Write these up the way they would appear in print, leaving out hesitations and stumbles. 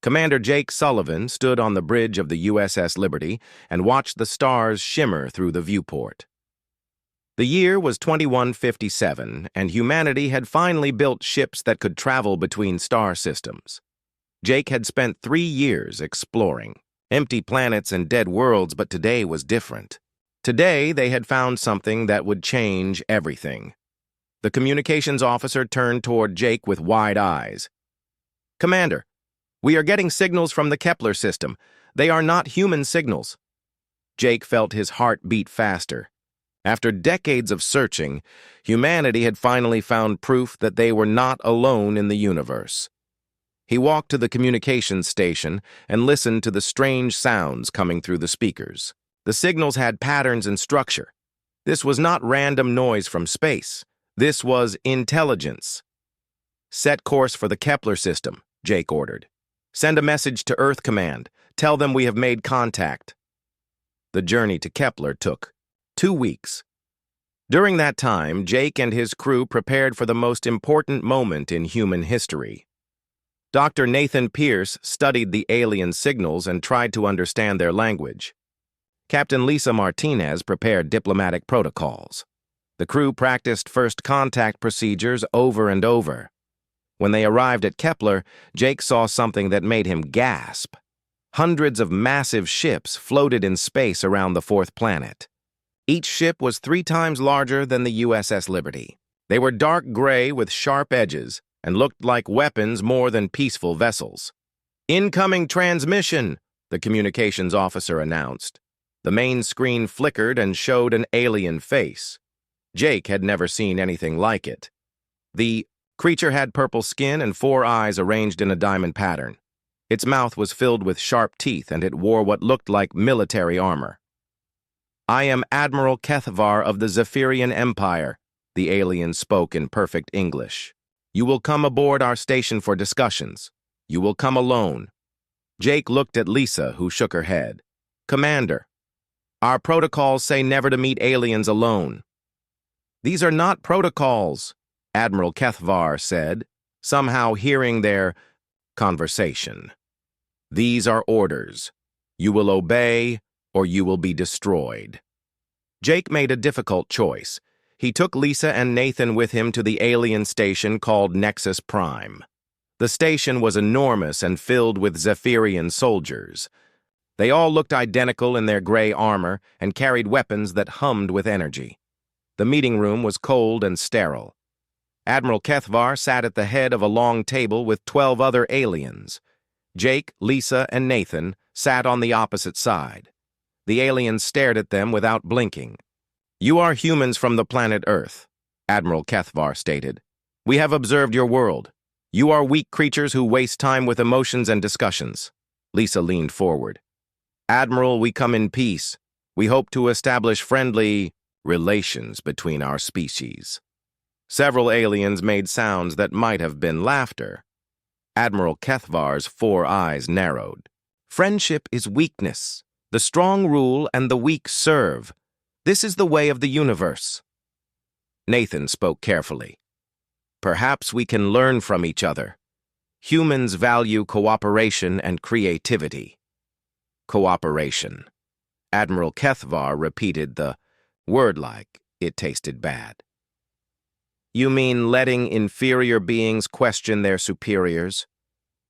Commander Jake Sullivan stood on the bridge of the USS Liberty and watched the stars shimmer through the viewport. The year was 2157, and humanity had finally built ships that could travel between star systems. Jake had spent 3 years exploring empty planets and dead worlds, but today was different. Today, they had found something that would change everything. The communications officer turned toward Jake with wide eyes. "Commander, we are getting signals from the Kepler system. They are not human signals." Jake felt his heart beat faster. After decades of searching, humanity had finally found proof that they were not alone in the universe. He walked to the communications station and listened to the strange sounds coming through the speakers. The signals had patterns and structure. This was not random noise from space. This was intelligence. "Set course for the Kepler system," Jake ordered. "Send a message to Earth Command. Tell them we have made contact." The journey to Kepler took 2 weeks. During that time, Jake and his crew prepared for the most important moment in human history. Dr. Nathan Pierce studied the alien signals and tried to understand their language. Captain Lisa Martinez prepared diplomatic protocols. The crew practiced first contact procedures over and over. When they arrived at Kepler, Jake saw something that made him gasp. Hundreds of massive ships floated in space around the 4th planet. Each ship was 3 times larger than the USS Liberty. They were dark gray with sharp edges and looked like weapons more than peaceful vessels. "Incoming transmission," the communications officer announced. The main screen flickered and showed an alien face. Jake had never seen anything like it. The creature had purple skin and 4 eyes arranged in a diamond pattern. Its mouth was filled with sharp teeth, and it wore what looked like military armor. "I am Admiral Kethvar of the Zephyrian Empire," the alien spoke in perfect English. "You will come aboard our station for discussions. You will come alone." Jake looked at Lisa, who shook her head. "Commander, our protocols say never to meet aliens alone." "These are not protocols," Admiral Kethvar said, somehow hearing their conversation. "These are orders. You will obey, or you will be destroyed." Jake made a difficult choice. He took Lisa and Nathan with him to the alien station called Nexus Prime. The station was enormous and filled with Zephyrian soldiers. They all looked identical in their gray armor and carried weapons that hummed with energy. The meeting room was cold and sterile. Admiral Kethvar sat at the head of a long table with 12 other aliens. Jake, Lisa, and Nathan sat on the opposite side. The aliens stared at them without blinking. "You are humans from the planet Earth," Admiral Kethvar stated. "We have observed your world. You are weak creatures who waste time with emotions and discussions." Lisa leaned forward. "Admiral, we come in peace. We hope to establish friendly relations between our species." Several aliens made sounds that might have been laughter. Admiral Kethvar's 4 eyes narrowed. "Friendship is weakness. The strong rule and the weak serve. This is the way of the universe." Nathan spoke carefully. "Perhaps we can learn from each other. Humans value cooperation and creativity." Cooperation. Admiral Kethvar repeated the word like it tasted bad. "You mean letting inferior beings question their superiors?"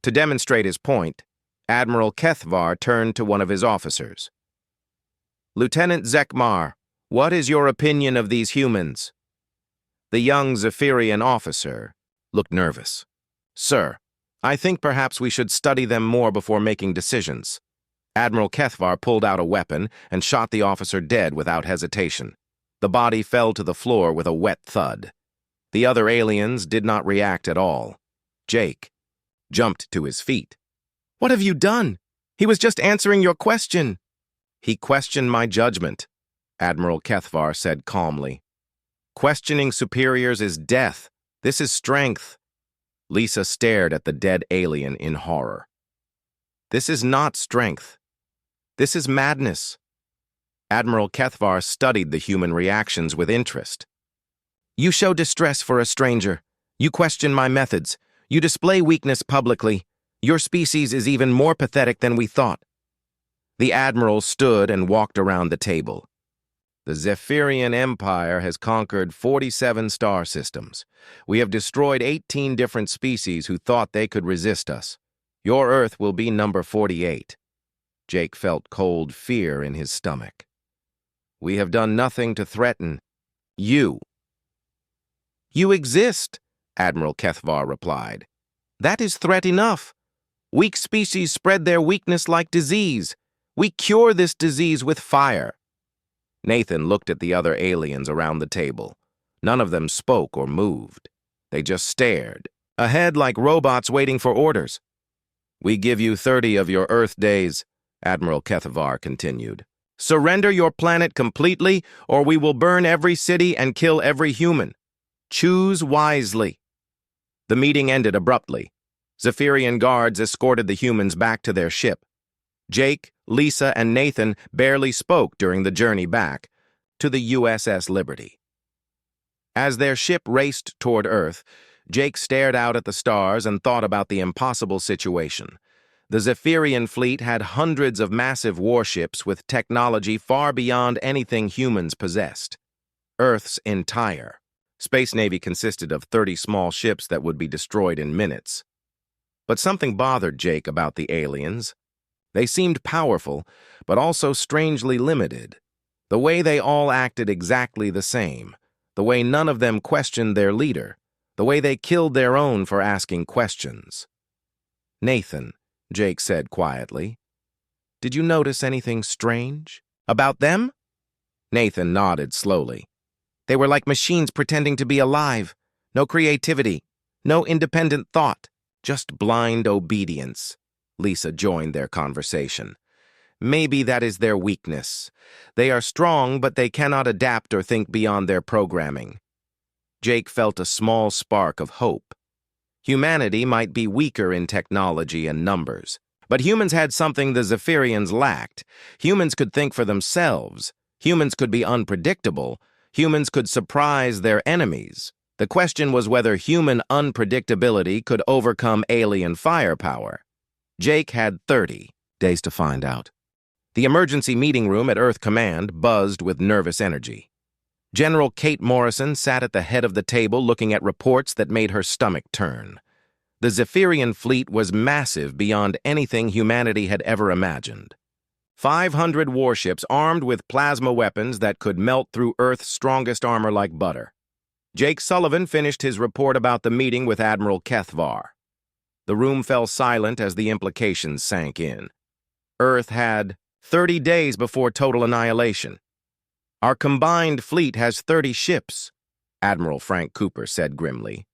To demonstrate his point, Admiral Kethvar turned to one of his officers. "Lieutenant Zekmar, what is your opinion of these humans?" The young Zephyrian officer looked nervous. "Sir, I think perhaps we should study them more before making decisions." Admiral Kethvar pulled out a weapon and shot the officer dead without hesitation. The body fell to the floor with a wet thud. The other aliens did not react at all. Jake jumped to his feet. "What have you done? He was just answering your question." "He questioned my judgment," Admiral Kethvar said calmly. "Questioning superiors is death. This is strength." Lisa stared at the dead alien in horror. "This is not strength. This is madness." Admiral Kethvar studied the human reactions with interest. "You show distress for a stranger. You question my methods. You display weakness publicly. Your species is even more pathetic than we thought. The Admiral stood and walked around the table. The Zephyrian Empire has conquered 47 star systems. We have destroyed 18 different species who thought they could resist us. Your Earth will be number 48. Jake felt cold fear in his stomach. We have done nothing to threaten you. You exist, Admiral Kethvar replied. That is threat enough. Weak species spread their weakness like disease. We cure this disease with fire. Nathan looked at the other aliens around the table. None of them spoke or moved. They just stared, ahead like robots waiting for orders. We give you 30 of your Earth days, Admiral Kethvar continued. Surrender your planet completely, or we will burn every city and kill every human. Choose wisely. The meeting ended abruptly. Zephyrian guards escorted the humans back to their ship. Jake, Lisa, and Nathan barely spoke during the journey back to the USS Liberty. As their ship raced toward Earth, Jake stared out at the stars and thought about the impossible situation. The Zephyrian fleet had hundreds of massive warships with technology far beyond anything humans possessed. Earth's entire Space Navy consisted of 30 small ships that would be destroyed in minutes. But something bothered Jake about the aliens. They seemed powerful, but also strangely limited. The way they all acted exactly the same. The way none of them questioned their leader. The way they killed their own for asking questions. Nathan, Jake said quietly, did you notice anything strange about them? Nathan nodded slowly. They were like machines pretending to be alive. No creativity, no independent thought, just blind obedience. Lisa joined their conversation. Maybe that is their weakness. They are strong, but they cannot adapt or think beyond their programming. Jake felt a small spark of hope. Humanity might be weaker in technology and numbers, but humans had something the Zephyrians lacked. Humans could think for themselves. Humans could be unpredictable. Humans could surprise their enemies. The question was whether human unpredictability could overcome alien firepower. Jake had 30 days to find out. The emergency meeting room at Earth Command buzzed with nervous energy. General Kate Morrison sat at the head of the table looking at reports that made her stomach turn. The Zephyrian fleet was massive beyond anything humanity had ever imagined. 500 warships armed with plasma weapons that could melt through Earth's strongest armor like butter. Jake Sullivan finished his report about the meeting with Admiral Kethvar. The room fell silent as the implications sank in. Earth had 30 days before total annihilation. Our combined fleet has 30 ships, Admiral Frank Cooper said grimly.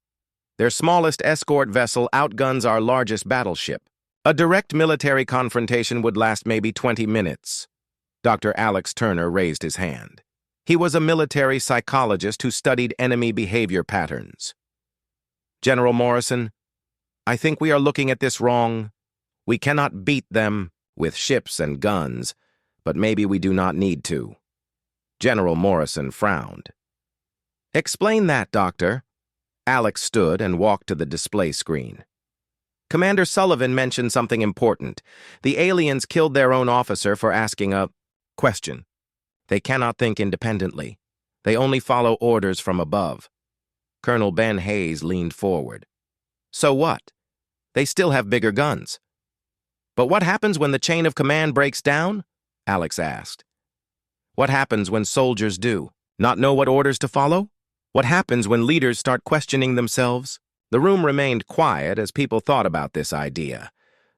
Their smallest escort vessel outguns our largest battleship. A direct military confrontation would last maybe 20 minutes. Dr. Alex Turner raised his hand. He was a military psychologist who studied enemy behavior patterns. General Morrison, I think we are looking at this wrong. We cannot beat them with ships and guns, but maybe we do not need to. General Morrison frowned. Explain that, Doctor. Alex stood and walked to the display screen. Commander Sullivan mentioned something important. The aliens killed their own officer for asking a question. They cannot think independently. They only follow orders from above. Colonel Ben Hayes leaned forward. So what? They still have bigger guns. But what happens when the chain of command breaks down? Alex asked. What happens when soldiers do? Not know what orders to follow? What happens when leaders start questioning themselves? The room remained quiet as people thought about this idea.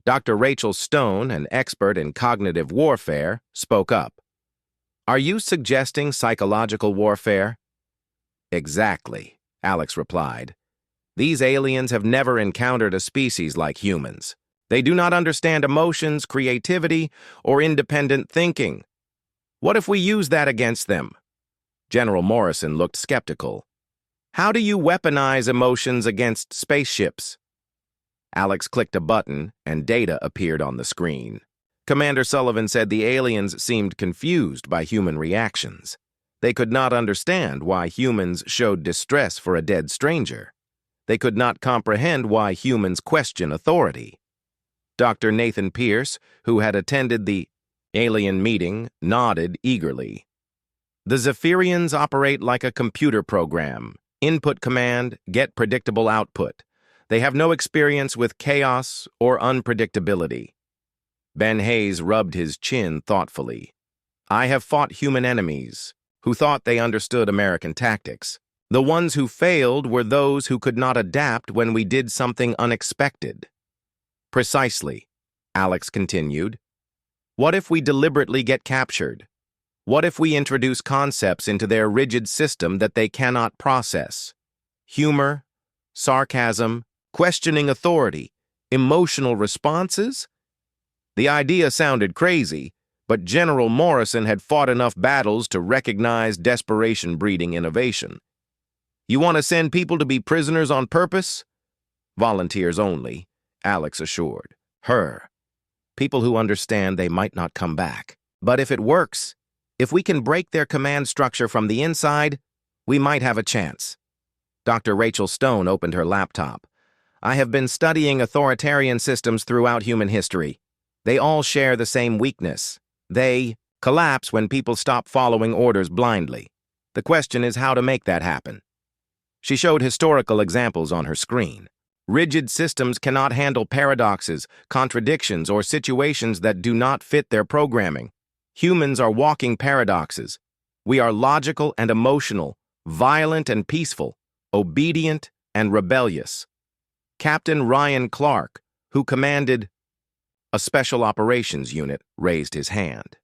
Dr. Rachel Stone, an expert in cognitive warfare, spoke up. Are you suggesting psychological warfare? Exactly, Alex replied. These aliens have never encountered a species like humans. They do not understand emotions, creativity, or independent thinking. What if we use that against them? General Morrison looked skeptical. How do you weaponize emotions against spaceships? Alex clicked a button, and data appeared on the screen. Commander Sullivan said the aliens seemed confused by human reactions. They could not understand why humans showed distress for a dead stranger. They could not comprehend why humans question authority. Dr. Nathan Pierce, who had attended the alien meeting, nodded eagerly. The Zephyrians operate like a computer program. Input command, get predictable output. They have no experience with chaos or unpredictability. Ben Hayes rubbed his chin thoughtfully. I have fought human enemies who thought they understood American tactics. The ones who failed were those who could not adapt when we did something unexpected. Precisely, Alex continued. What if we deliberately get captured? What if we introduce concepts into their rigid system that they cannot process? Humor, sarcasm, questioning authority, emotional responses? The idea sounded crazy, but General Morrison had fought enough battles to recognize desperation breeding innovation. You want to send people to be prisoners on purpose? Volunteers only, Alex assured her. People who understand they might not come back. But if it works, if we can break their command structure from the inside, we might have a chance. Dr. Rachel Stone opened her laptop. I have been studying authoritarian systems throughout human history. They all share the same weakness. They collapse when people stop following orders blindly. The question is how to make that happen. She showed historical examples on her screen. Rigid systems cannot handle paradoxes, contradictions, or situations that do not fit their programming. Humans are walking paradoxes. We are logical and emotional, violent and peaceful, obedient and rebellious. Captain Ryan Clark, who commanded a special operations unit, raised his hand.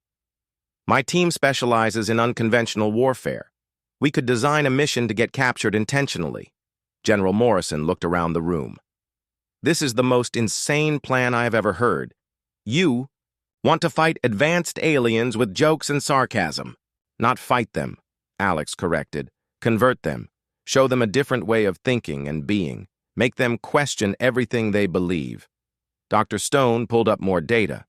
My team specializes in unconventional warfare. We could design a mission to get captured intentionally. General Morrison looked around the room. This is the most insane plan I have ever heard. You want to fight advanced aliens with jokes and sarcasm. Not fight them, Alex corrected. Convert them. Show them a different way of thinking and being. Make them question everything they believe. Dr. Stone pulled up more data.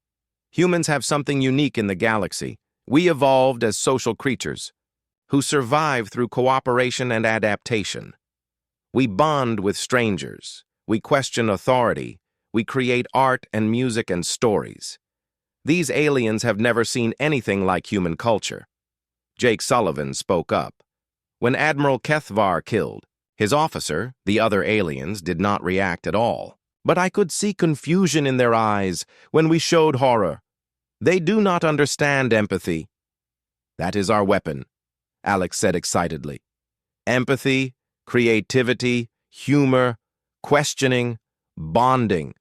Humans have something unique in the galaxy. We evolved as social creatures who survive through cooperation and adaptation. We bond with strangers. We question authority. We create art and music and stories. These aliens have never seen anything like human culture. Jake Sullivan spoke up. When Admiral Kethvar killed his officer, the other aliens did not react at all. But I could see confusion in their eyes when we showed horror. They do not understand empathy. That is our weapon, Alex said excitedly. Empathy, creativity, humor, questioning, bonding.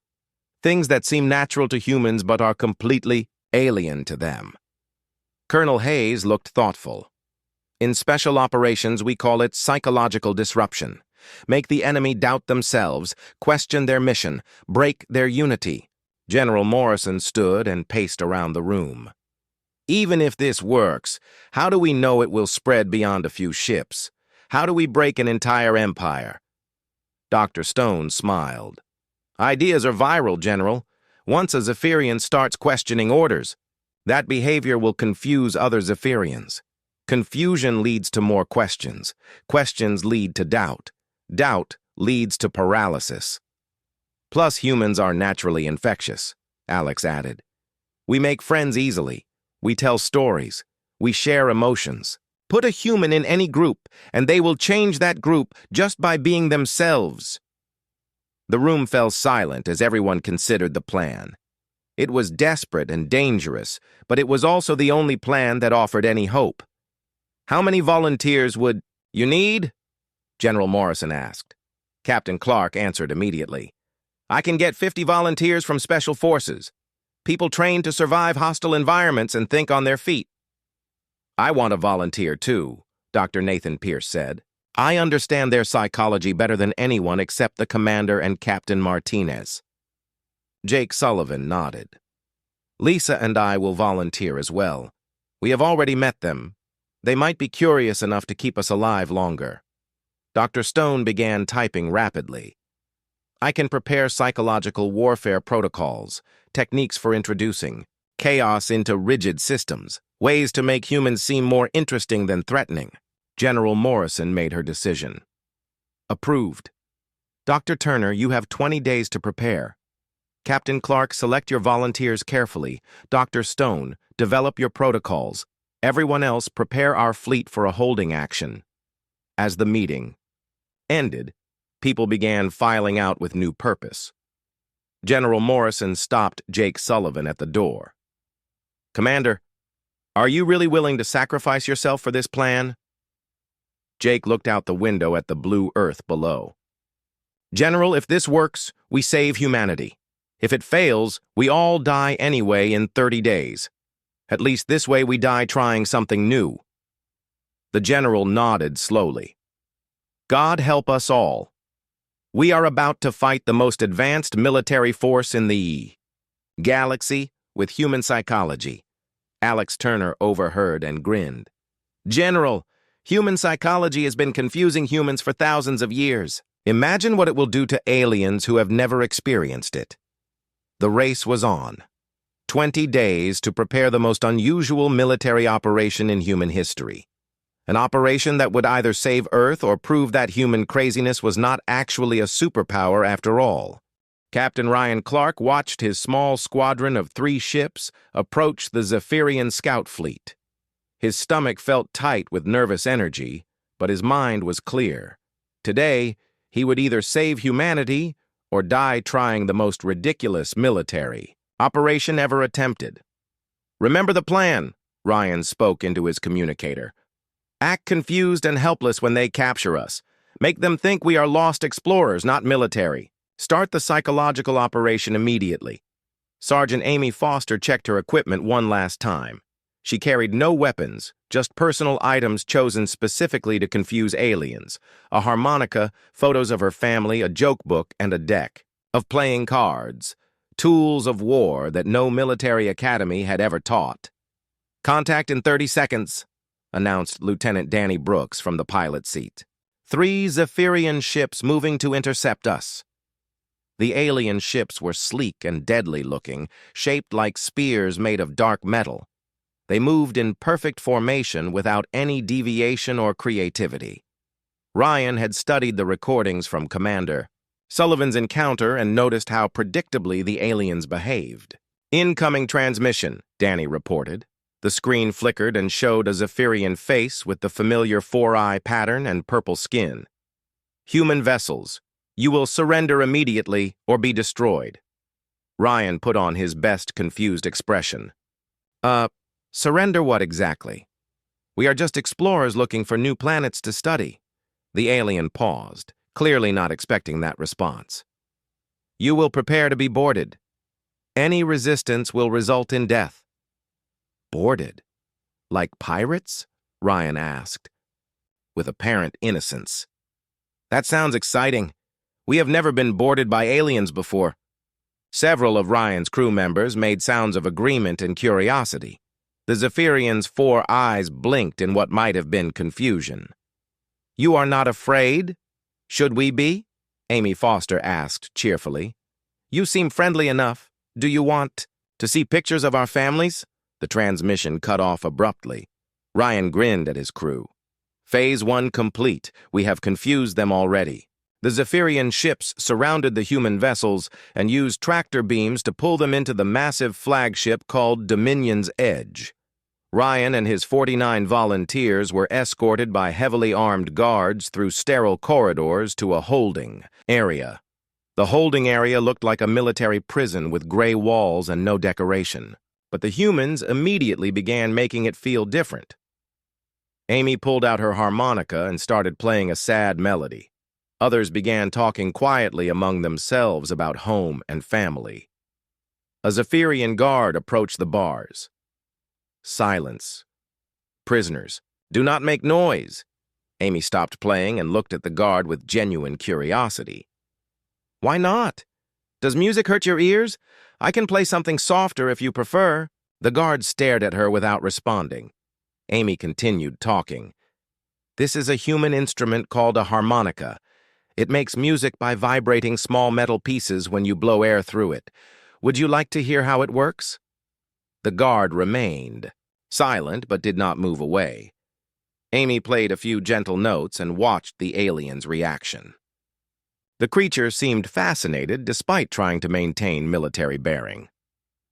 Things that seem natural to humans but are completely alien to them. Colonel Hayes looked thoughtful. In special operations, we call it psychological disruption. Make the enemy doubt themselves, question their mission, break their unity. General Morrison stood and paced around the room. Even if this works, how do we know it will spread beyond a few ships? How do we break an entire empire? Dr. Stone smiled. Ideas are viral, General. Once a Zephyrian starts questioning orders, that behavior will confuse other Zephyrians. Confusion leads to more questions. Questions lead to doubt. Doubt leads to paralysis. Plus, humans are naturally infectious, Alex added. We make friends easily. We tell stories. We share emotions. Put a human in any group, and they will change that group just by being themselves. The room fell silent as everyone considered the plan. It was desperate and dangerous, but it was also the only plan that offered any hope. How many volunteers would you need? General Morrison asked. Captain Clark answered immediately. I can get 50 volunteers from Special Forces. People trained to survive hostile environments and think on their feet. I want a volunteer too, Dr. Nathan Pierce said. I understand their psychology better than anyone except the commander and Captain Martinez. Jake Sullivan nodded. Lisa and I will volunteer as well. We have already met them. They might be curious enough to keep us alive longer. Dr. Stone began typing rapidly. I can prepare psychological warfare protocols, techniques for introducing chaos into rigid systems, ways to make humans seem more interesting than threatening. General Morrison made her decision. Approved. Dr. Turner, you have 20 days to prepare. Captain Clark, select your volunteers carefully. Dr. Stone, develop your protocols. Everyone else, prepare our fleet for a holding action. As the meeting ended, people began filing out with new purpose. General Morrison stopped Jake Sullivan at the door. Commander, are you really willing to sacrifice yourself for this plan? Jake looked out the window at the blue earth below. General, if this works, we save humanity. If it fails, we all die anyway in 30 days. At least this way we die trying something new. The general nodded slowly. God help us all. We are about to fight the most advanced military force in the galaxy with human psychology. Alex Turner overheard and grinned. General, human psychology has been confusing humans for thousands of years. Imagine what it will do to aliens who have never experienced it. The race was on. 20 days to prepare the most unusual military operation in human history. An operation that would either save Earth or prove that human craziness was not actually a superpower after all. Captain Ryan Clark watched his small squadron of 3 ships approach the Zephyrian scout fleet. His stomach felt tight with nervous energy, but his mind was clear. Today, he would either save humanity or die trying the most ridiculous military operation ever attempted. Remember the plan, Ryan spoke into his communicator. Act confused and helpless when they capture us. Make them think we are lost explorers, not military. Start the psychological operation immediately. Sergeant Amy Foster checked her equipment one last time. She carried no weapons, just personal items chosen specifically to confuse aliens. A harmonica, photos of her family, a joke book, and a deck of playing cards. Tools of war that no military academy had ever taught. Contact in 30 seconds, announced Lieutenant Danny Brooks from the pilot's seat. 3 Zephyrian ships moving to intercept us. The alien ships were sleek and deadly-looking, shaped like spears made of dark metal. They moved in perfect formation without any deviation or creativity. Ryan had studied the recordings from Commander Sullivan's encounter and noticed how predictably the aliens behaved. Incoming transmission, Danny reported. The screen flickered and showed a Zephyrian face with the familiar 4-eye pattern and purple skin. Human vessels, you will surrender immediately or be destroyed. Ryan put on his best confused expression. Surrender what exactly? We are just explorers looking for new planets to study. The alien paused, clearly not expecting that response. You will prepare to be boarded. Any resistance will result in death. Boarded? Like pirates? Ryan asked, with apparent innocence. That sounds exciting. We have never been boarded by aliens before. Several of Ryan's crew members made sounds of agreement and curiosity. The Zephyrian's 4 eyes blinked in what might have been confusion. You are not afraid? Should we be? Amy Foster asked cheerfully. You seem friendly enough. Do you want to see pictures of our families? The transmission cut off abruptly. Ryan grinned at his crew. Phase 1 complete. We have confused them already. The Zephyrian ships surrounded the human vessels and used tractor beams to pull them into the massive flagship called Dominion's Edge. Ryan and his 49 volunteers were escorted by heavily armed guards through sterile corridors to a holding area. The holding area looked like a military prison with gray walls and no decoration. But the humans immediately began making it feel different. Amy pulled out her harmonica and started playing a sad melody. Others began talking quietly among themselves about home and family. A Zephyrian guard approached the bars. Silence. Prisoners, do not make noise. Amy stopped playing and looked at the guard with genuine curiosity. Why not? Does music hurt your ears? I can play something softer if you prefer. The guard stared at her without responding. Amy continued talking. This is a human instrument called a harmonica. It makes music by vibrating small metal pieces when you blow air through it. Would you like to hear how it works? The guard remained, silent but did not move away. Amy played a few gentle notes and watched the alien's reaction. The creature seemed fascinated despite trying to maintain military bearing.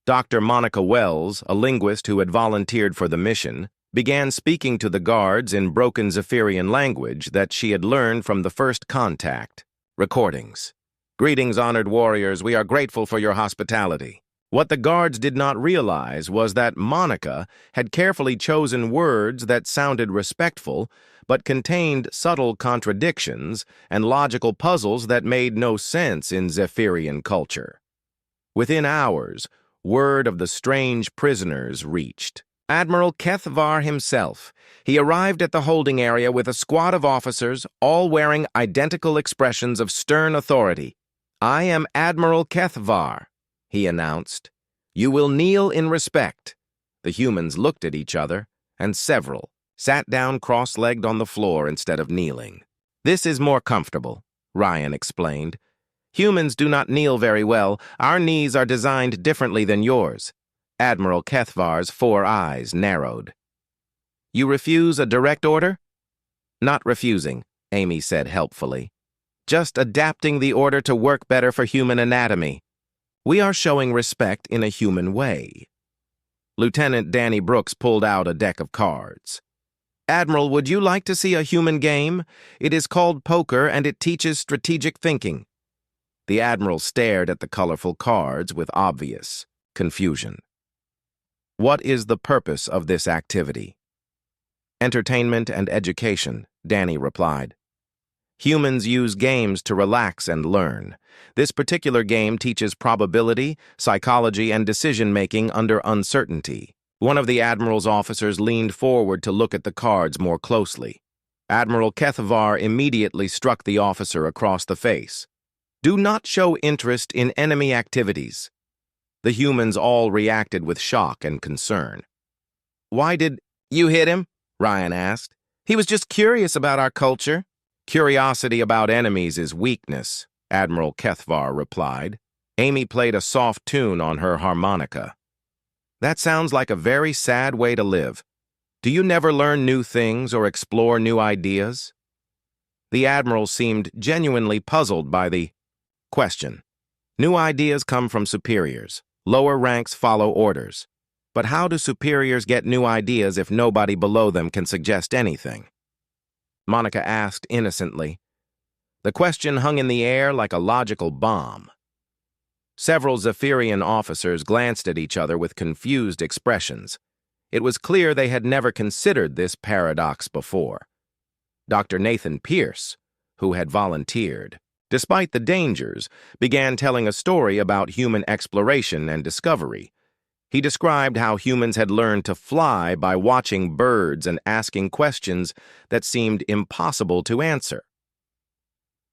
Dr. Monica Wells, a linguist who had volunteered for the mission, began speaking to the guards in broken Zephyrian language that she had learned from the first contact. Recordings. Greetings, honored warriors. We are grateful for your hospitality. What the guards did not realize was that Monica had carefully chosen words that sounded respectful but contained subtle contradictions and logical puzzles that made no sense in Zephyrian culture. Within hours, word of the strange prisoners reached Admiral Kethvar himself. He arrived at the holding area with a squad of officers, all wearing identical expressions of stern authority. "I am Admiral Kethvar," he announced. "You will kneel in respect." The humans looked at each other, and several sat down cross-legged on the floor instead of kneeling. "This is more comfortable," Ryan explained. "Humans do not kneel very well. Our knees are designed differently than yours." Admiral Kethvar's 4 eyes narrowed. "You refuse a direct order?" "Not refusing," Amy said helpfully. "Just adapting the order to work better for human anatomy. We are showing respect in a human way." Lieutenant Danny Brooks pulled out a deck of cards. "Admiral, would you like to see a human game? It is called poker, and it teaches strategic thinking." The Admiral stared at the colorful cards with obvious confusion. "What is the purpose of this activity?" "Entertainment and education," Danny replied. "Humans use games to relax and learn. This particular game teaches probability, psychology, and decision-making under uncertainty." One of the Admiral's officers leaned forward to look at the cards more closely. Admiral Kethvar immediately struck the officer across the face. "Do not show interest in enemy activities." The humans all reacted with shock and concern. "Why did you hit him?" Ryan asked. "He was just curious about our culture." "Curiosity about enemies is weakness," Admiral Kethvar replied. Amy played a soft tune on her harmonica. "That sounds like a very sad way to live. Do you never learn new things or explore new ideas?" The Admiral seemed genuinely puzzled by the question. "New ideas come from superiors. Lower ranks follow orders. But how do superiors get new ideas if nobody below them can suggest anything?" Monica asked innocently. The question hung in the air like a logical bomb. Several Zephyrian officers glanced at each other with confused expressions. It was clear they had never considered this paradox before. Dr. Nathan Pierce, who had volunteered, despite the dangers, began telling a story about human exploration and discovery. He described how humans had learned to fly by watching birds and asking questions that seemed impossible to answer.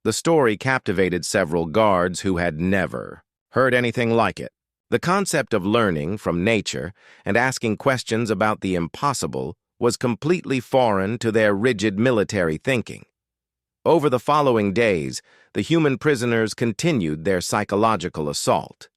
The story captivated several guards who had never heard anything like it. The concept of learning from nature and asking questions about the impossible was completely foreign to their rigid military thinking. Over the following days, the human prisoners continued their psychological assault.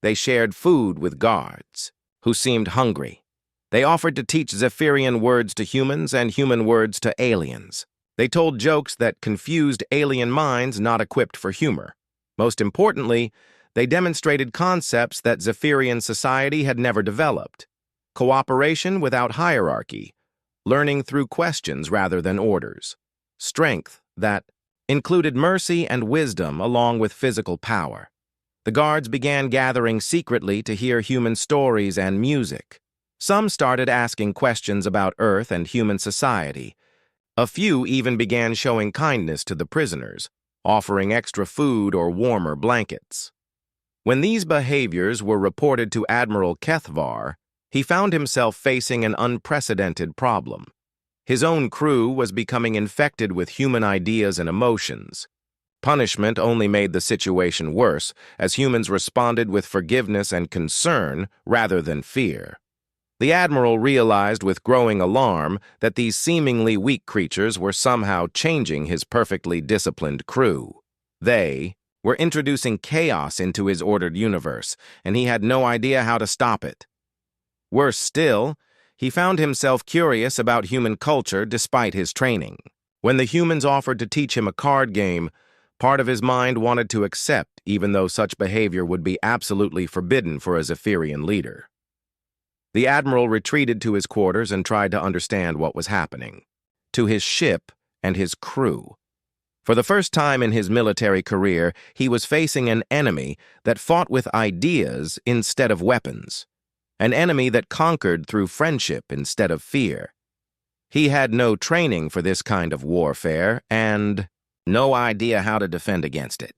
They shared food with guards, who seemed hungry. They offered to teach Zephyrian words to humans and human words to aliens. They told jokes that confused alien minds not equipped for humor. Most importantly, they demonstrated concepts that Zephyrian society had never developed: cooperation without hierarchy, learning through questions rather than orders, strength that included mercy and wisdom along with physical power. The guards began gathering secretly to hear human stories and music. Some started asking questions about Earth and human society. A few even began showing kindness to the prisoners, offering extra food or warmer blankets. When these behaviors were reported to Admiral Kethvar, he found himself facing an unprecedented problem. His own crew was becoming infected with human ideas and emotions. Punishment only made the situation worse, as humans responded with forgiveness and concern rather than fear. The Admiral realized with growing alarm that these seemingly weak creatures were somehow changing his perfectly disciplined crew. They were introducing chaos into his ordered universe, and he had no idea how to stop it. Worse still, he found himself curious about human culture despite his training. When the humans offered to teach him a card game, Part of his mind wanted to accept, even though such behavior would be absolutely forbidden for a Zephyrian leader. The admiral retreated to his quarters and tried to understand what was happening. To his ship and his crew. For the first time in his military career, he was facing an enemy that fought with ideas instead of weapons. An enemy that conquered through friendship instead of fear. He had no training for this kind of warfare and no idea how to defend against it.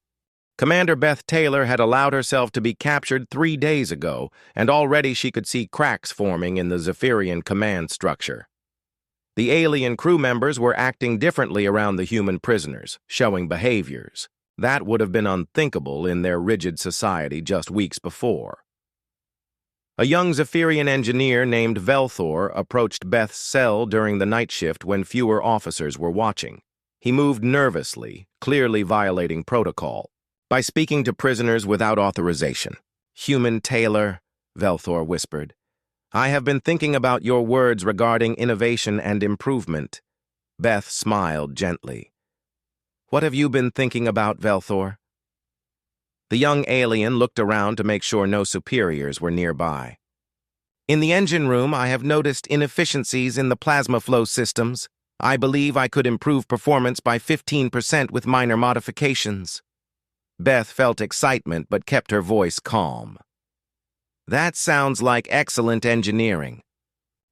Commander Beth Taylor had allowed herself to be captured 3 days ago, and already she could see cracks forming in the Zephyrian command structure. The alien crew members were acting differently around the human prisoners, showing behaviors that would have been unthinkable in their rigid society just weeks before. A young Zephyrian engineer named Velthor approached Beth's cell during the night shift when fewer officers were watching. He moved nervously, clearly violating protocol, by speaking to prisoners without authorization. "Human Taylor," Velthor whispered, "I have been thinking about your words regarding innovation and improvement." Beth smiled gently. "What have you been thinking about, Velthor?" The young alien looked around to make sure no superiors were nearby. "In the engine room, I have noticed inefficiencies in the plasma flow systems. I believe I could improve performance by 15% with minor modifications." Beth felt excitement but kept her voice calm. "That sounds like excellent engineering.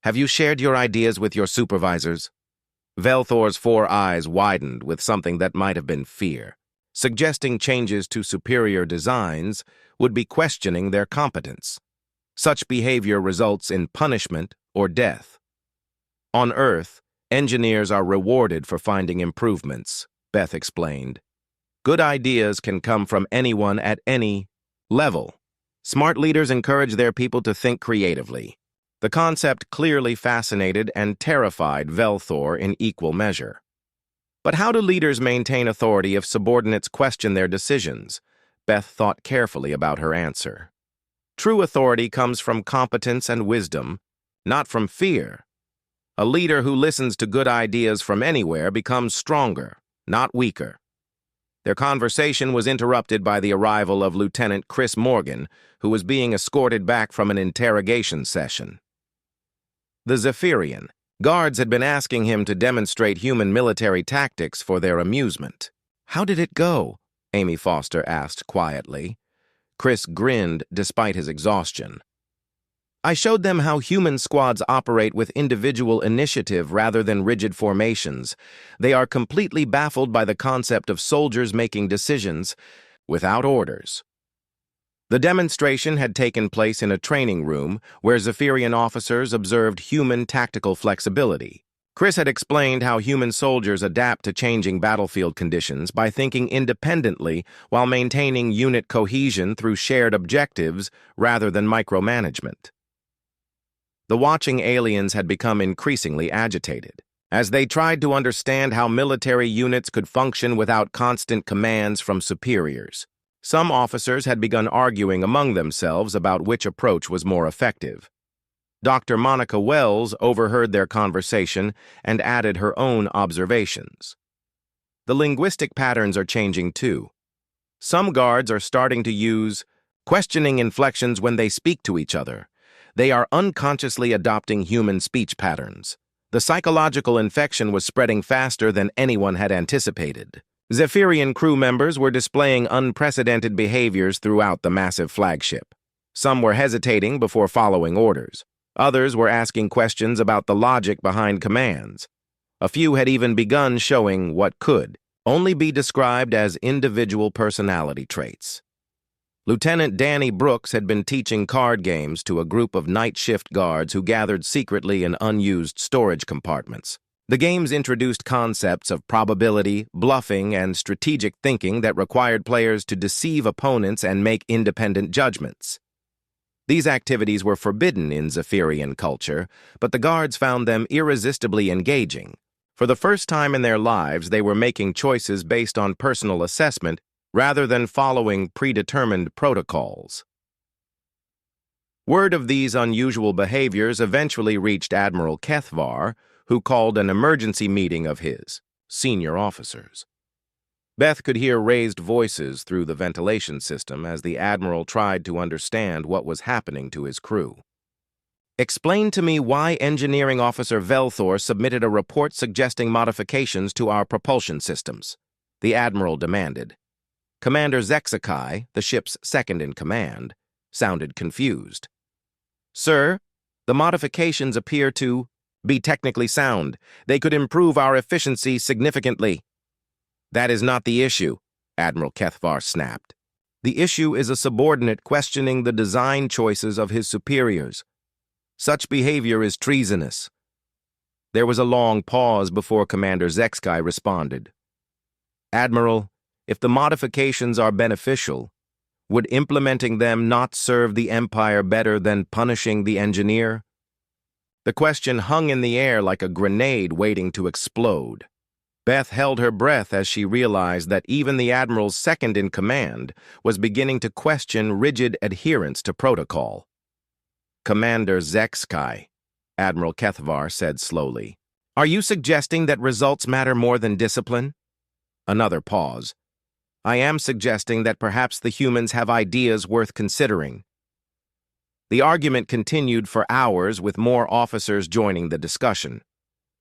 Have you shared your ideas with your supervisors?" Velthor's 4 eyes widened with something that might have been fear. Suggesting changes to superior designs would be questioning their competence. Such behavior results in punishment or death. On Earth, engineers are rewarded for finding improvements, Beth explained. Good ideas can come from anyone at any level. Smart leaders encourage their people to think creatively. The concept clearly fascinated and terrified Velthor in equal measure. But how do leaders maintain authority if subordinates question their decisions? Beth thought carefully about her answer. True authority comes from competence and wisdom, not from fear. A leader who listens to good ideas from anywhere becomes stronger, not weaker. Their conversation was interrupted by the arrival of Lieutenant Chris Morgan, who was being escorted back from an interrogation session. The Zephyrian guards had been asking him to demonstrate human military tactics for their amusement. "How did it go?" Amy Foster asked quietly. Chris grinned despite his exhaustion. "I showed them how human squads operate with individual initiative rather than rigid formations. They are completely baffled by the concept of soldiers making decisions without orders." The demonstration had taken place in a training room where Zephyrian officers observed human tactical flexibility. Chris had explained how human soldiers adapt to changing battlefield conditions by thinking independently while maintaining unit cohesion through shared objectives rather than micromanagement. The watching aliens had become increasingly agitated, as they tried to understand how military units could function without constant commands from superiors. Some officers had begun arguing among themselves about which approach was more effective. Dr. Monica Wells overheard their conversation and added her own observations. The linguistic patterns are changing too. Some guards are starting to use questioning inflections when they speak to each other. They are unconsciously adopting human speech patterns. The psychological infection was spreading faster than anyone had anticipated. Zephyrian crew members were displaying unprecedented behaviors throughout the massive flagship. Some were hesitating before following orders. Others were asking questions about the logic behind commands. A few had even begun showing what could only be described as individual personality traits. Lieutenant Danny Brooks had been teaching card games to a group of night shift guards who gathered secretly in unused storage compartments. The games introduced concepts of probability, bluffing, and strategic thinking that required players to deceive opponents and make independent judgments. These activities were forbidden in Zephyrian culture, but the guards found them irresistibly engaging. For the first time in their lives, they were making choices based on personal assessment rather than following predetermined protocols. Word of these unusual behaviors eventually reached Admiral Kethvar, who called an emergency meeting of his senior officers. Beth could hear raised voices through the ventilation system as the Admiral tried to understand what was happening to his crew. "Explain to me why Engineering Officer Velthor submitted a report suggesting modifications to our propulsion systems," the Admiral demanded. Commander Zexakai, the ship's second-in-command, sounded confused. "Sir, the modifications appear to be technically sound. They could improve our efficiency significantly." "That is not the issue," Admiral Kethvar snapped. "The issue is a subordinate questioning the design choices of his superiors. Such behavior is treasonous." There was a long pause before Commander Zexkai responded. "Admiral, if the modifications are beneficial, would implementing them not serve the Empire better than punishing the engineer?" The question hung in the air like a grenade waiting to explode. Beth held her breath as she realized that even the Admiral's second-in-command was beginning to question rigid adherence to protocol. "Commander Zexkai," Admiral Kethvar said slowly, "are you suggesting that results matter more than discipline?" Another pause. "I am suggesting that perhaps the humans have ideas worth considering." The argument continued for hours, with more officers joining the discussion.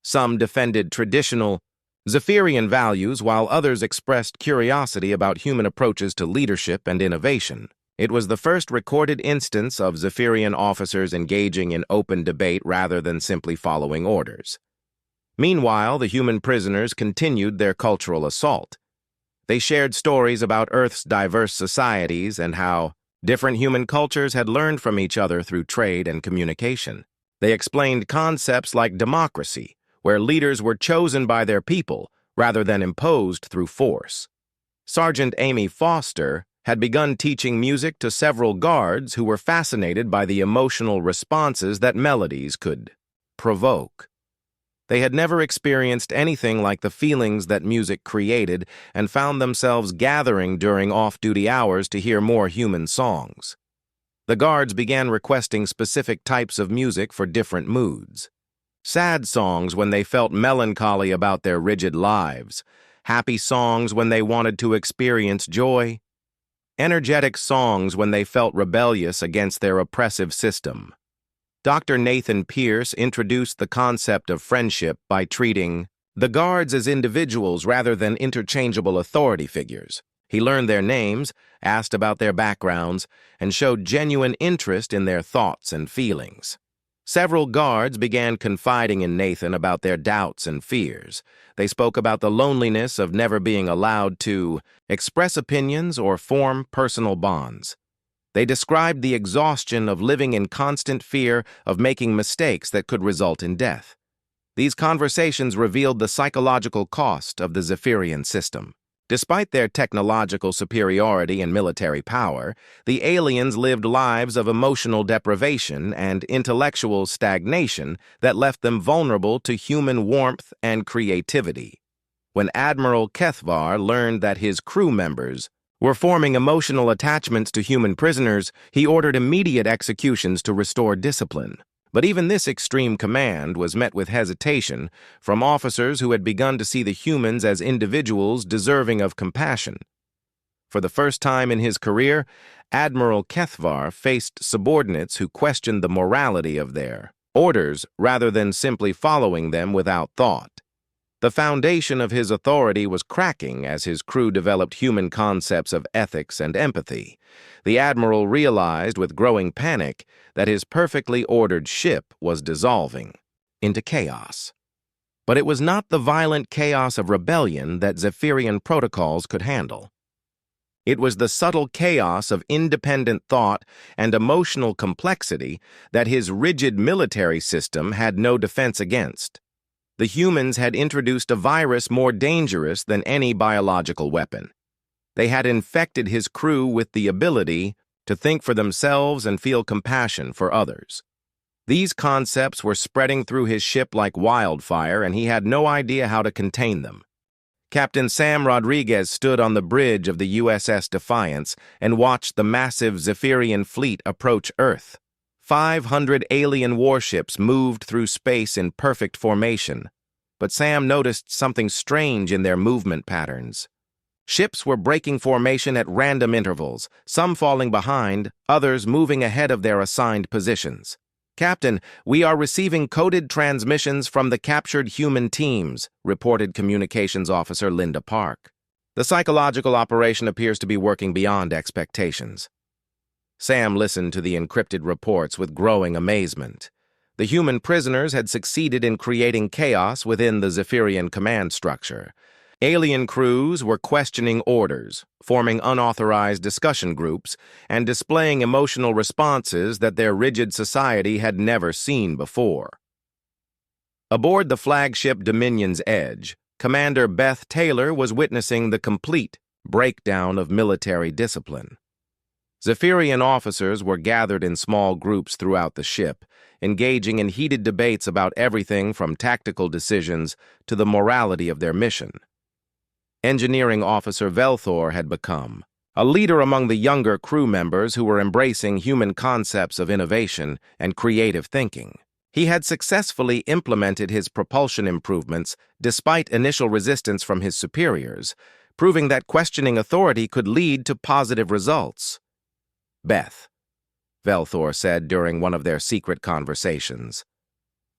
Some defended traditional Zephyrian values, while others expressed curiosity about human approaches to leadership and innovation. It was the first recorded instance of Zephyrian officers engaging in open debate rather than simply following orders. Meanwhile, the human prisoners continued their cultural assault. They shared stories about Earth's diverse societies and how different human cultures had learned from each other through trade and communication. They explained concepts like democracy, where leaders were chosen by their people rather than imposed through force. Sergeant Amy Foster had begun teaching music to several guards who were fascinated by the emotional responses that melodies could provoke. They had never experienced anything like the feelings that music created and found themselves gathering during off-duty hours to hear more human songs. The guards began requesting specific types of music for different moods. Sad songs when they felt melancholy about their rigid lives, happy songs when they wanted to experience joy, energetic songs when they felt rebellious against their oppressive system. Dr. Nathan Pierce introduced the concept of friendship by treating the guards as individuals rather than interchangeable authority figures. He learned their names, asked about their backgrounds, and showed genuine interest in their thoughts and feelings. Several guards began confiding in Nathan about their doubts and fears. They spoke about the loneliness of never being allowed to express opinions or form personal bonds. They described the exhaustion of living in constant fear of making mistakes that could result in death. These conversations revealed the psychological cost of the Zephyrian system. Despite their technological superiority and military power, the aliens lived lives of emotional deprivation and intellectual stagnation that left them vulnerable to human warmth and creativity. When Admiral Kethvar learned that his crew members were forming emotional attachments to human prisoners, he ordered immediate executions to restore discipline. But even this extreme command was met with hesitation from officers who had begun to see the humans as individuals deserving of compassion. For the first time in his career, Admiral Kethvar faced subordinates who questioned the morality of their orders rather than simply following them without thought. The foundation of his authority was cracking as his crew developed human concepts of ethics and empathy. The Admiral realized with growing panic that his perfectly ordered ship was dissolving into chaos. But it was not the violent chaos of rebellion that Zephyrian protocols could handle. It was the subtle chaos of independent thought and emotional complexity that his rigid military system had no defense against. The humans had introduced a virus more dangerous than any biological weapon. They had infected his crew with the ability to think for themselves and feel compassion for others. These concepts were spreading through his ship like wildfire, and he had no idea how to contain them. Captain Sam Rodriguez stood on the bridge of the USS Defiance and watched the massive Zephyrian fleet approach Earth. 500 alien warships moved through space in perfect formation, but Sam noticed something strange in their movement patterns. Ships were breaking formation at random intervals, some falling behind, others moving ahead of their assigned positions. "Captain, we are receiving coded transmissions from the captured human teams," reported Communications Officer Linda Park. "The psychological operation appears to be working beyond expectations." Sam listened to the encrypted reports with growing amazement. The human prisoners had succeeded in creating chaos within the Zephyrian command structure. Alien crews were questioning orders, forming unauthorized discussion groups, and displaying emotional responses that their rigid society had never seen before. Aboard the flagship Dominion's Edge, Commander Beth Taylor was witnessing the complete breakdown of military discipline. Zephyrian officers were gathered in small groups throughout the ship, engaging in heated debates about everything from tactical decisions to the morality of their mission. Engineering Officer Velthor had become a leader among the younger crew members who were embracing human concepts of innovation and creative thinking. He had successfully implemented his propulsion improvements despite initial resistance from his superiors, proving that questioning authority could lead to positive results. "Beth," Velthor said during one of their secret conversations,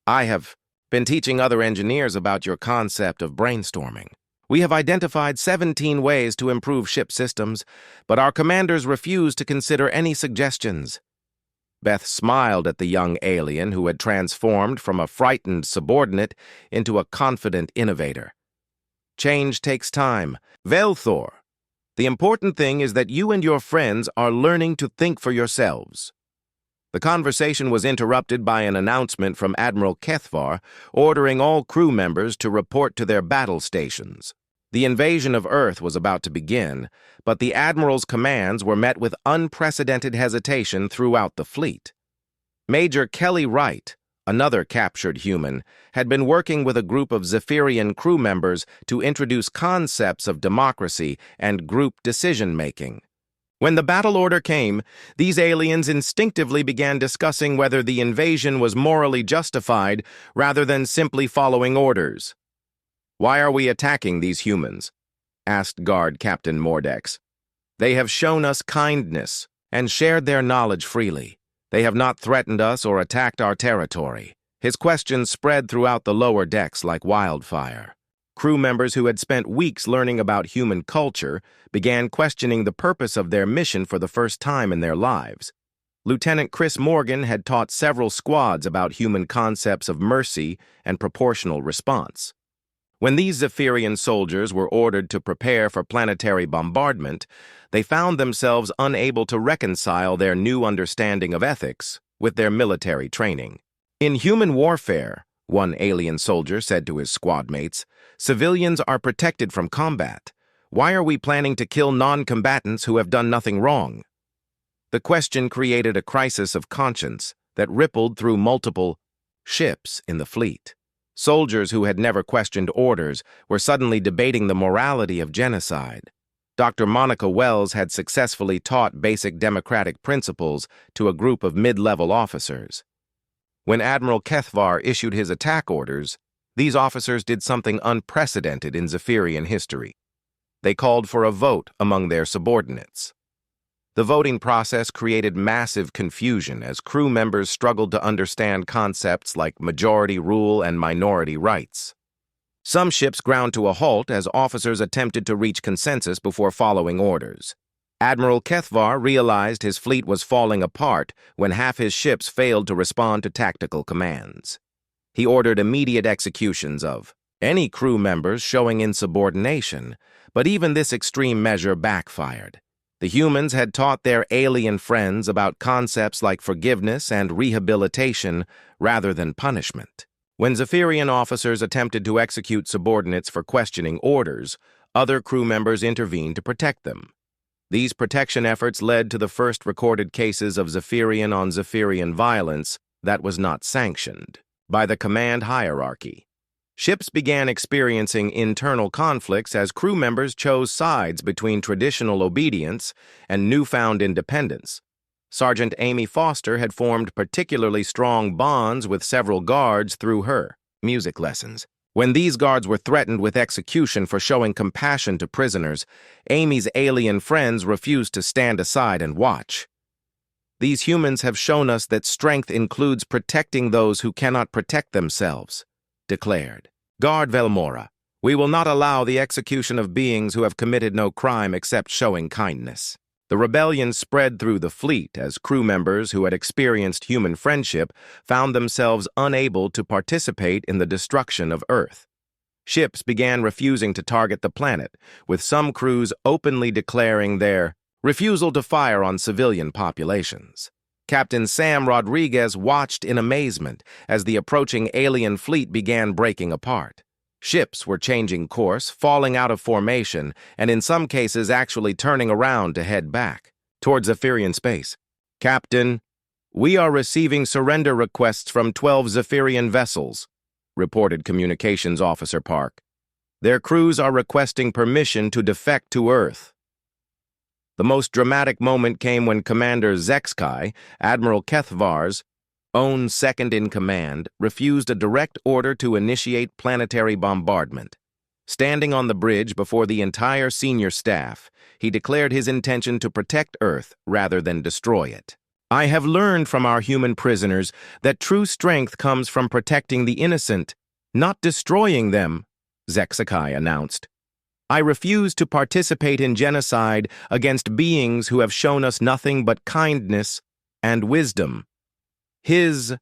"I have been teaching other engineers about your concept of brainstorming. We have identified 17 ways to improve ship systems, but our commanders refuse to consider any suggestions." Beth smiled at the young alien who had transformed from a frightened subordinate into a confident innovator. "Change takes time. Velthor, the important thing is that you and your friends are learning to think for yourselves." The conversation was interrupted by an announcement from Admiral Kethvar ordering all crew members to report to their battle stations. The invasion of Earth was about to begin, but the Admiral's commands were met with unprecedented hesitation throughout the fleet. Major Kelly Wright, another captured human, had been working with a group of Zephyrian crew members to introduce concepts of democracy and group decision-making. When the battle order came, these aliens instinctively began discussing whether the invasion was morally justified rather than simply following orders. "Why are we attacking these humans?" asked Guard Captain Mordex. "They have shown us kindness and shared their knowledge freely. They have not threatened us or attacked our territory." His questions spread throughout the lower decks like wildfire. Crew members who had spent weeks learning about human culture began questioning the purpose of their mission for the first time in their lives. Lieutenant Chris Morgan had taught several squads about human concepts of mercy and proportional response. When these Zephyrian soldiers were ordered to prepare for planetary bombardment, they found themselves unable to reconcile their new understanding of ethics with their military training. "In human warfare," one alien soldier said to his squad mates, "civilians are protected from combat. Why are we planning to kill non-combatants who have done nothing wrong?" The question created a crisis of conscience that rippled through multiple ships in the fleet. Soldiers who had never questioned orders were suddenly debating the morality of genocide. Dr. Monica Wells had successfully taught basic democratic principles to a group of mid-level officers. When Admiral Kethvar issued his attack orders, these officers did something unprecedented in Zephyrian history. They called for a vote among their subordinates. The voting process created massive confusion as crew members struggled to understand concepts like majority rule and minority rights. Some ships ground to a halt as officers attempted to reach consensus before following orders. Admiral Kethvar realized his fleet was falling apart when half his ships failed to respond to tactical commands. He ordered immediate executions of any crew members showing insubordination, but even this extreme measure backfired. The humans had taught their alien friends about concepts like forgiveness and rehabilitation rather than punishment. When Zephyrian officers attempted to execute subordinates for questioning orders, other crew members intervened to protect them. These protection efforts led to the first recorded cases of Zephyrian on Zephyrian violence that was not sanctioned by the command hierarchy. Ships began experiencing internal conflicts as crew members chose sides between traditional obedience and newfound independence. Sergeant Amy Foster had formed particularly strong bonds with several guards through her music lessons. When these guards were threatened with execution for showing compassion to prisoners, Amy's alien friends refused to stand aside and watch. "These humans have shown us that strength includes protecting those who cannot protect themselves," declared. "Guard Velmora, we will not allow the execution of beings who have committed no crime except showing kindness." The rebellion spread through the fleet as crew members who had experienced human friendship found themselves unable to participate in the destruction of Earth. Ships began refusing to target the planet, with some crews openly declaring their refusal to fire on civilian populations. Captain Sam Rodriguez watched in amazement as the approaching alien fleet began breaking apart. Ships were changing course, falling out of formation, and in some cases actually turning around to head back towards Zephyrian space. "Captain, we are receiving surrender requests from 12 Zephyrian vessels," reported Communications Officer Park. "Their crews are requesting permission to defect to Earth." The most dramatic moment came when Commander Zexkai, Admiral Kethvar's own second-in-command, refused a direct order to initiate planetary bombardment. Standing on the bridge before the entire senior staff, he declared his intention to protect Earth rather than destroy it. "I have learned from our human prisoners that true strength comes from protecting the innocent, not destroying them," Zexkai announced. "I refuse to participate in genocide against beings who have shown us nothing but kindness and wisdom." His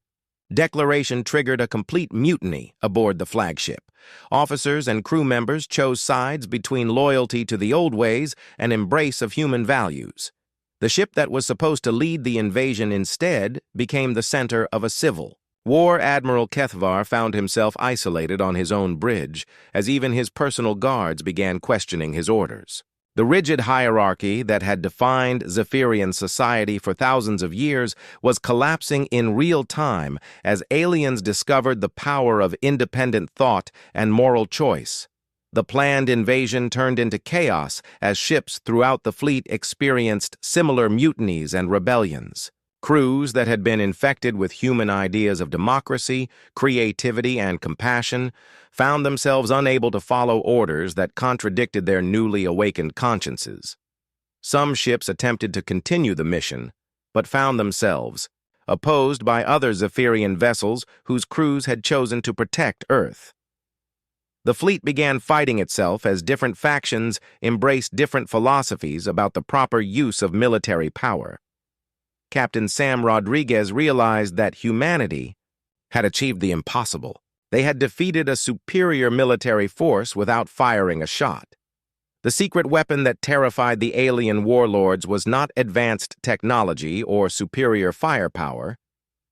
declaration triggered a complete mutiny aboard the flagship. Officers and crew members chose sides between loyalty to the old ways and embrace of human values. The ship that was supposed to lead the invasion instead became the center of a civil war. Admiral Kethvar found himself isolated on his own bridge, as even his personal guards began questioning his orders. The rigid hierarchy that had defined Zephyrian society for thousands of years was collapsing in real time as aliens discovered the power of independent thought and moral choice. The planned invasion turned into chaos as ships throughout the fleet experienced similar mutinies and rebellions. Crews that had been infected with human ideas of democracy, creativity, and compassion found themselves unable to follow orders that contradicted their newly awakened consciences. Some ships attempted to continue the mission, but found themselves opposed by other Zephyrian vessels whose crews had chosen to protect Earth. The fleet began fighting itself as different factions embraced different philosophies about the proper use of military power. Captain Sam Rodriguez realized that humanity had achieved the impossible. They had defeated a superior military force without firing a shot. The secret weapon that terrified the alien warlords was not advanced technology or superior firepower.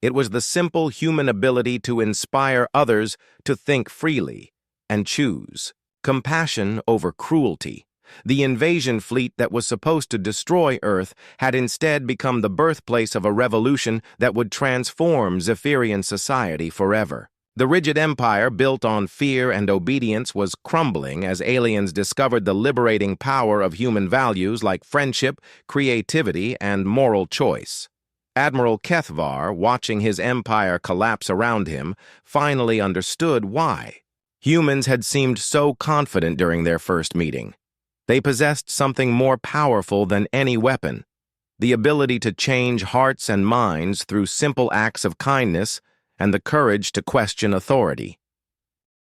It was the simple human ability to inspire others to think freely and choose compassion over cruelty. The invasion fleet that was supposed to destroy Earth had instead become the birthplace of a revolution that would transform Zephyrian society forever. The rigid empire built on fear and obedience was crumbling as aliens discovered the liberating power of human values like friendship, creativity, and moral choice. Admiral Kethvar, watching his empire collapse around him, finally understood why. Humans had seemed so confident during their first meeting. They possessed something more powerful than any weapon, the ability to change hearts and minds through simple acts of kindness and the courage to question authority.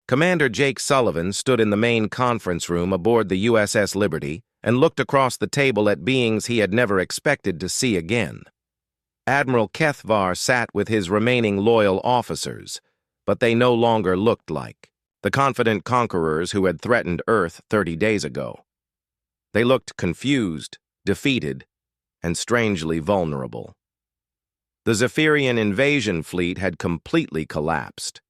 Commander Jake Sullivan stood in the main conference room aboard the USS Liberty and looked across the table at beings he had never expected to see again. Admiral Kethvar sat with his remaining loyal officers, but they no longer looked like the confident conquerors who had threatened Earth 30 days ago. They looked confused, defeated, and strangely vulnerable. The Zephyrian invasion fleet had completely collapsed.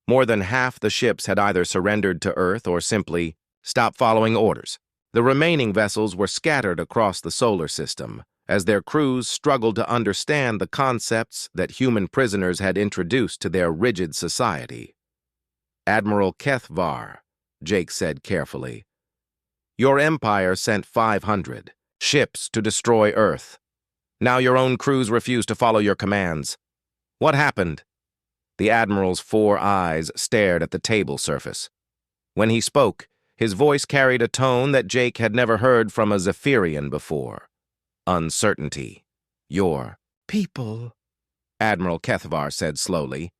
More than half the ships had either surrendered to Earth or simply stopped following orders. The remaining vessels were scattered across the solar system as their crews struggled to understand the concepts that human prisoners had introduced to their rigid society. "Admiral Kethvar," Jake said carefully, "your empire sent 500 ships to destroy Earth. Now your own crews refuse to follow your commands. What happened?" The Admiral's 4 eyes stared at the table surface. When he spoke, his voice carried a tone that Jake had never heard from a Zephyrian before. Uncertainty. Your people, Admiral Kethvar said slowly,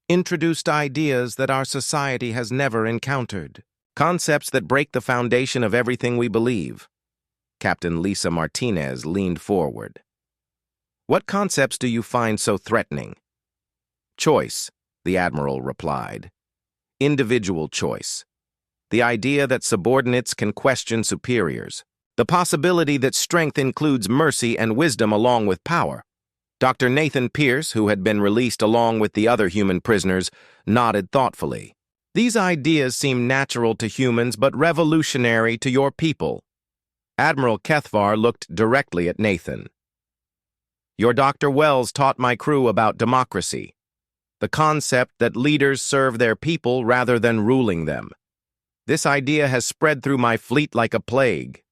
introduced ideas that our society has never encountered. Concepts that break the foundation of everything we believe. Captain Lisa Martinez leaned forward. What concepts do you find so threatening? Choice, the Admiral replied. Individual choice. The idea that subordinates can question superiors. The possibility that strength includes mercy and wisdom along with power. Dr. Nathan Pierce, who had been released along with the other human prisoners, nodded thoughtfully. These ideas seem natural to humans but revolutionary to your people. Admiral Kethvar looked directly at Nathan. Your Dr. Wells taught my crew about democracy, the concept that leaders serve their people rather than ruling them. This idea has spread through my fleet like a plague.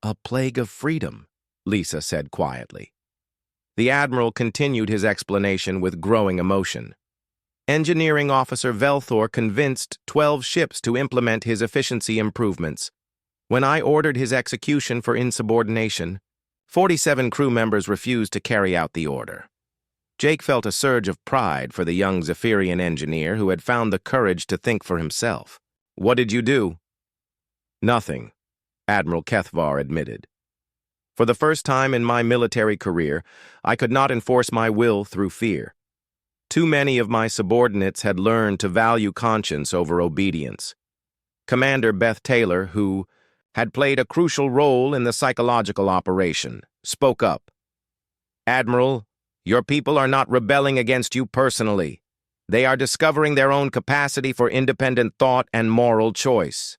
A plague of freedom, Lisa said quietly. The Admiral continued his explanation with growing emotion. Engineering Officer Velthor convinced 12 ships to implement his efficiency improvements. When I ordered his execution for insubordination, 47 crew members refused to carry out the order. Jake felt a surge of pride for the young Zephyrian engineer who had found the courage to think for himself. What did you do? Nothing, Admiral Kethvar admitted. For the first time in my military career, I could not enforce my will through fear. Too many of my subordinates had learned to value conscience over obedience. Commander Beth Taylor, who had played a crucial role in the psychological operation, spoke up. Admiral, your people are not rebelling against you personally. They are discovering their own capacity for independent thought and moral choice.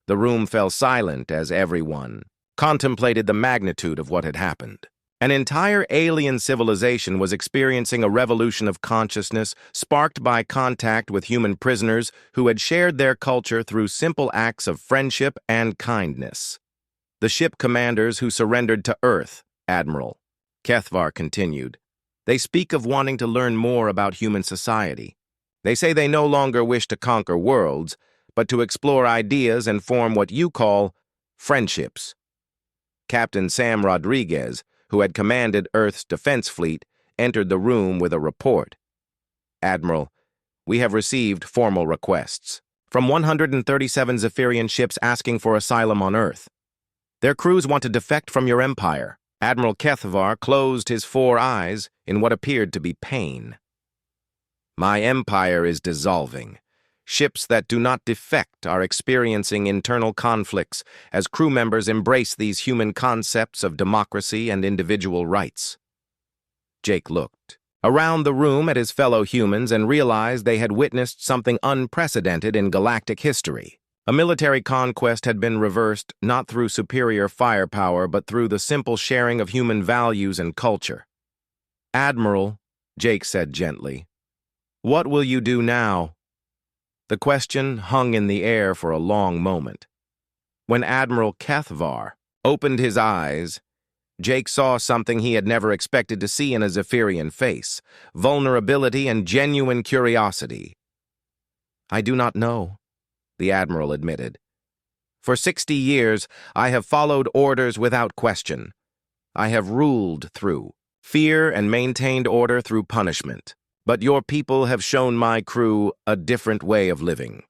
The room fell silent as everyone contemplated the magnitude of what had happened. An entire alien civilization was experiencing a revolution of consciousness sparked by contact with human prisoners who had shared their culture through simple acts of friendship and kindness. The ship commanders who surrendered to Earth, Admiral Kethvar continued, they speak of wanting to learn more about human society. They say they no longer wish to conquer worlds, but to explore ideas and form what you call friendships. Captain Sam Rodriguez, who had commanded Earth's defense fleet, entered the room with a report. Admiral, we have received formal requests from 137 Zephyrian ships asking for asylum on Earth. Their crews want to defect from your empire. Admiral Kethvar closed his 4 eyes in what appeared to be pain. My empire is dissolving. Ships that do not defect are experiencing internal conflicts as crew members embrace these human concepts of democracy and individual rights. Jake looked around the room at his fellow humans and realized they had witnessed something unprecedented in galactic history. A military conquest had been reversed not through superior firepower but through the simple sharing of human values and culture. Admiral, Jake said gently, what will you do now? The question hung in the air for a long moment. When Admiral Kethvar opened his eyes, Jake saw something he had never expected to see in a Zephyrian face, vulnerability and genuine curiosity. I do not know, the Admiral admitted. For 60 years, I have followed orders without question. I have ruled through fear and maintained order through punishment. But your people have shown my crew a different way of living.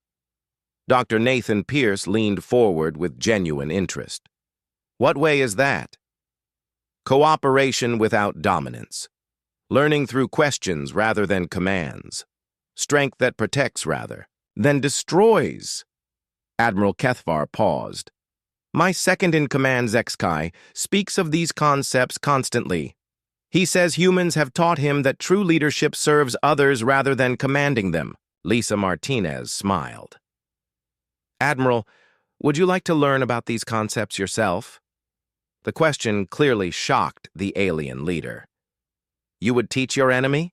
Dr. Nathan Pierce leaned forward with genuine interest. What way is that? Cooperation without dominance. Learning through questions rather than commands. Strength that protects rather than destroys. Admiral Kethvar paused. My second-in-command Zexkai speaks of these concepts constantly. He says humans have taught him that true leadership serves others rather than commanding them. Lisa Martinez smiled. Admiral, would you like to learn about these concepts yourself? The question clearly shocked the alien leader. You would teach your enemy?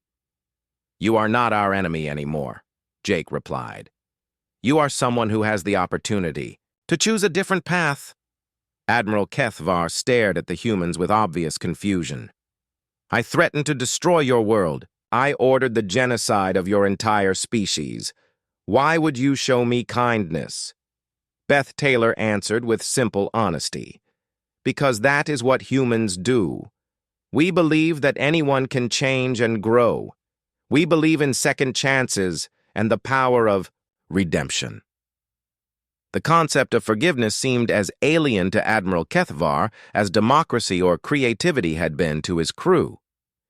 You are not our enemy anymore, Jake replied. You are someone who has the opportunity to choose a different path. Admiral Kethvar stared at the humans with obvious confusion. I threatened to destroy your world. I ordered the genocide of your entire species. Why would you show me kindness? Beth Taylor answered with simple honesty. Because that is what humans do. We believe that anyone can change and grow. We believe in second chances and the power of redemption. The concept of forgiveness seemed as alien to Admiral Kethvar as democracy or creativity had been to his crew.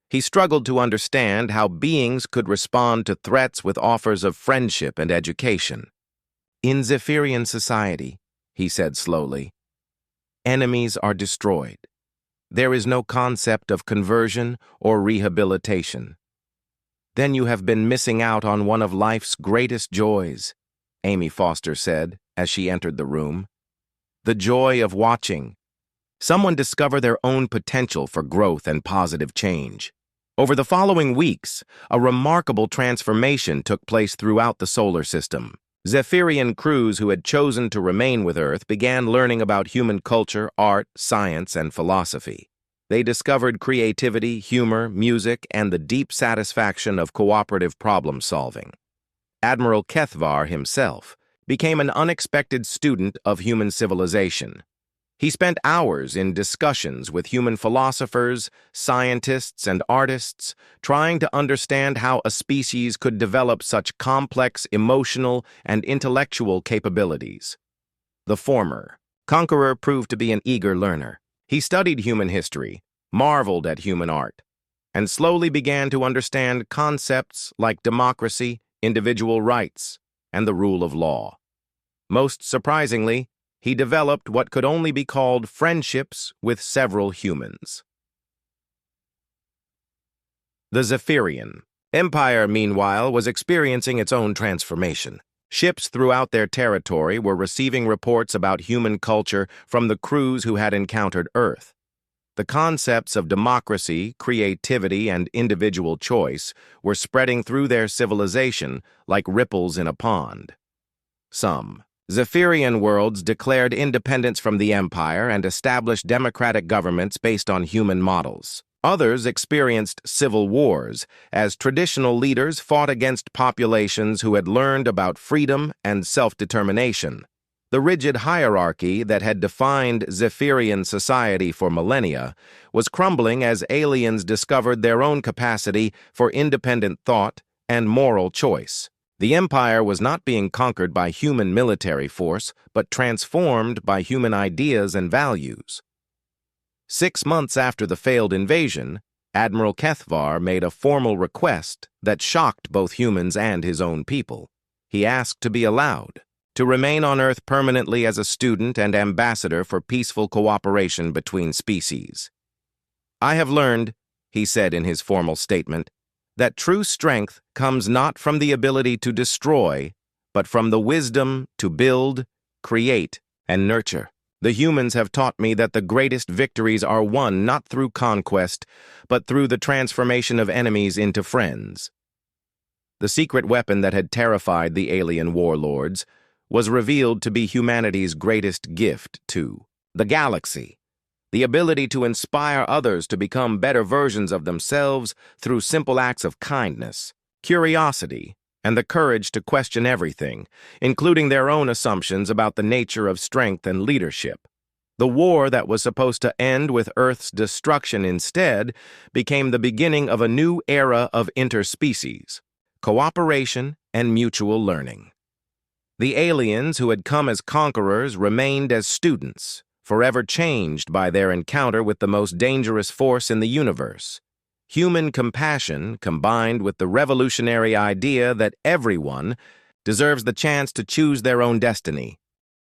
He struggled to understand how beings could respond to threats with offers of friendship and education. In Zephyrian society, he said slowly, enemies are destroyed. There is no concept of conversion or rehabilitation. Then you have been missing out on one of life's greatest joys, Amy Foster said as she entered the room. The joy of watching someone discover their own potential for growth and positive change. Over the following weeks, a remarkable transformation took place throughout the solar system. Zephyrian crews who had chosen to remain with Earth began learning about human culture, art, science, and philosophy. They discovered creativity, humor, music, and the deep satisfaction of cooperative problem-solving. Admiral Kethvar himself became an unexpected student of human civilization. He spent hours in discussions with human philosophers, scientists, and artists, trying to understand how a species could develop such complex emotional and intellectual capabilities. The former, Conqueror, proved to be an eager learner. He studied human history, marveled at human art, and slowly began to understand concepts like democracy, individual rights, and the rule of law. Most surprisingly, he developed what could only be called friendships with several humans. The Zephyrian Empire, meanwhile, was experiencing its own transformation. Ships throughout their territory were receiving reports about human culture from the crews who had encountered Earth. The concepts of democracy, creativity, and individual choice were spreading through their civilization like ripples in a pond. Some Zephyrian worlds declared independence from the Empire and established democratic governments based on human models. Others experienced civil wars as traditional leaders fought against populations who had learned about freedom and self-determination. The rigid hierarchy that had defined Zephyrian society for millennia was crumbling as aliens discovered their own capacity for independent thought and moral choice. The Empire was not being conquered by human military force, but transformed by human ideas and values. 6 months after the failed invasion, Admiral Kethvar made a formal request that shocked both humans and his own people. He asked to be allowed to remain on Earth permanently as a student and ambassador for peaceful cooperation between species. I have learned, he said in his formal statement, that true strength comes not from the ability to destroy, but from the wisdom to build, create, and nurture. The humans have taught me that the greatest victories are won not through conquest, but through the transformation of enemies into friends. The secret weapon that had terrified the alien warlords was revealed to be humanity's greatest gift to the galaxy. The ability to inspire others to become better versions of themselves through simple acts of kindness, curiosity, and the courage to question everything, including their own assumptions about the nature of strength and leadership. The war that was supposed to end with Earth's destruction instead became the beginning of a new era of interspecies, cooperation, and mutual learning. The aliens who had come as conquerors remained as students, forever changed by their encounter with the most dangerous force in the universe. Human compassion combined with the revolutionary idea that everyone deserves the chance to choose their own destiny.